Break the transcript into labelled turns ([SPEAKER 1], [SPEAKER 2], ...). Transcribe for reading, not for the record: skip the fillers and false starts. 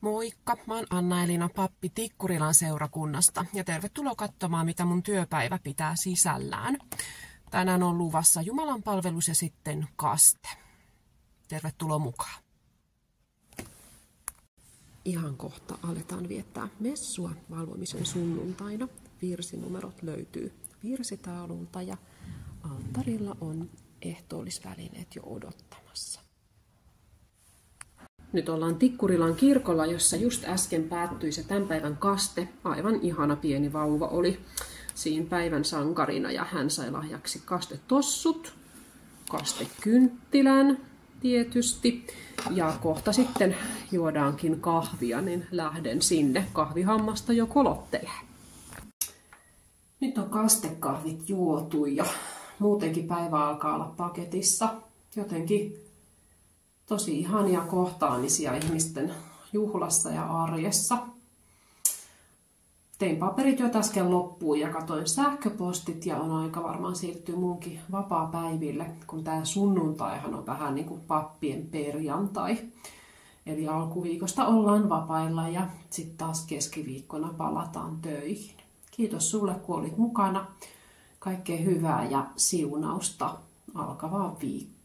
[SPEAKER 1] Moikka, mä oon Anna-Elina Pappi Tikkurilan seurakunnasta ja tervetuloa katsomaan, mitä mun työpäivä pitää sisällään. Tänään on luvassa jumalanpalvelus ja sitten kaste. Tervetuloa mukaan. Ihan kohta aletaan viettää messua valvomisen sunnuntaina. Virsinumerot löytyy virsitaululta ja alttarilla on ehtoollisvälineet jo odottamassa. Nyt ollaan Tikkurilan kirkolla, jossa just äsken päättyi se tämän päivän kaste. Aivan ihana pieni vauva oli siinä päivän sankarina ja hän sai lahjaksi kastetossut, kastekynttilän tietysti. Ja kohta sitten juodaankin kahvia, niin lähden sinne. Kahvihammasta jo kolottelee. Nyt on kastekahvit juotu ja muutenkin päivä alkaa olla paketissa. Jotenkin tosi ihania kohtaamisia ihmisten juhlassa ja arjessa. Tein paperityöt äsken loppuun ja katoin sähköpostit ja on aika varmaan siirtyä munkin vapaapäiville, kun tää sunnuntaihan on vähän niin kuin pappien perjantai. Eli alkuviikosta ollaan vapailla ja sitten taas keskiviikkona palataan töihin. Kiitos sulle, kun olit mukana. Kaikkea hyvää ja siunausta alkavaan viikkoon.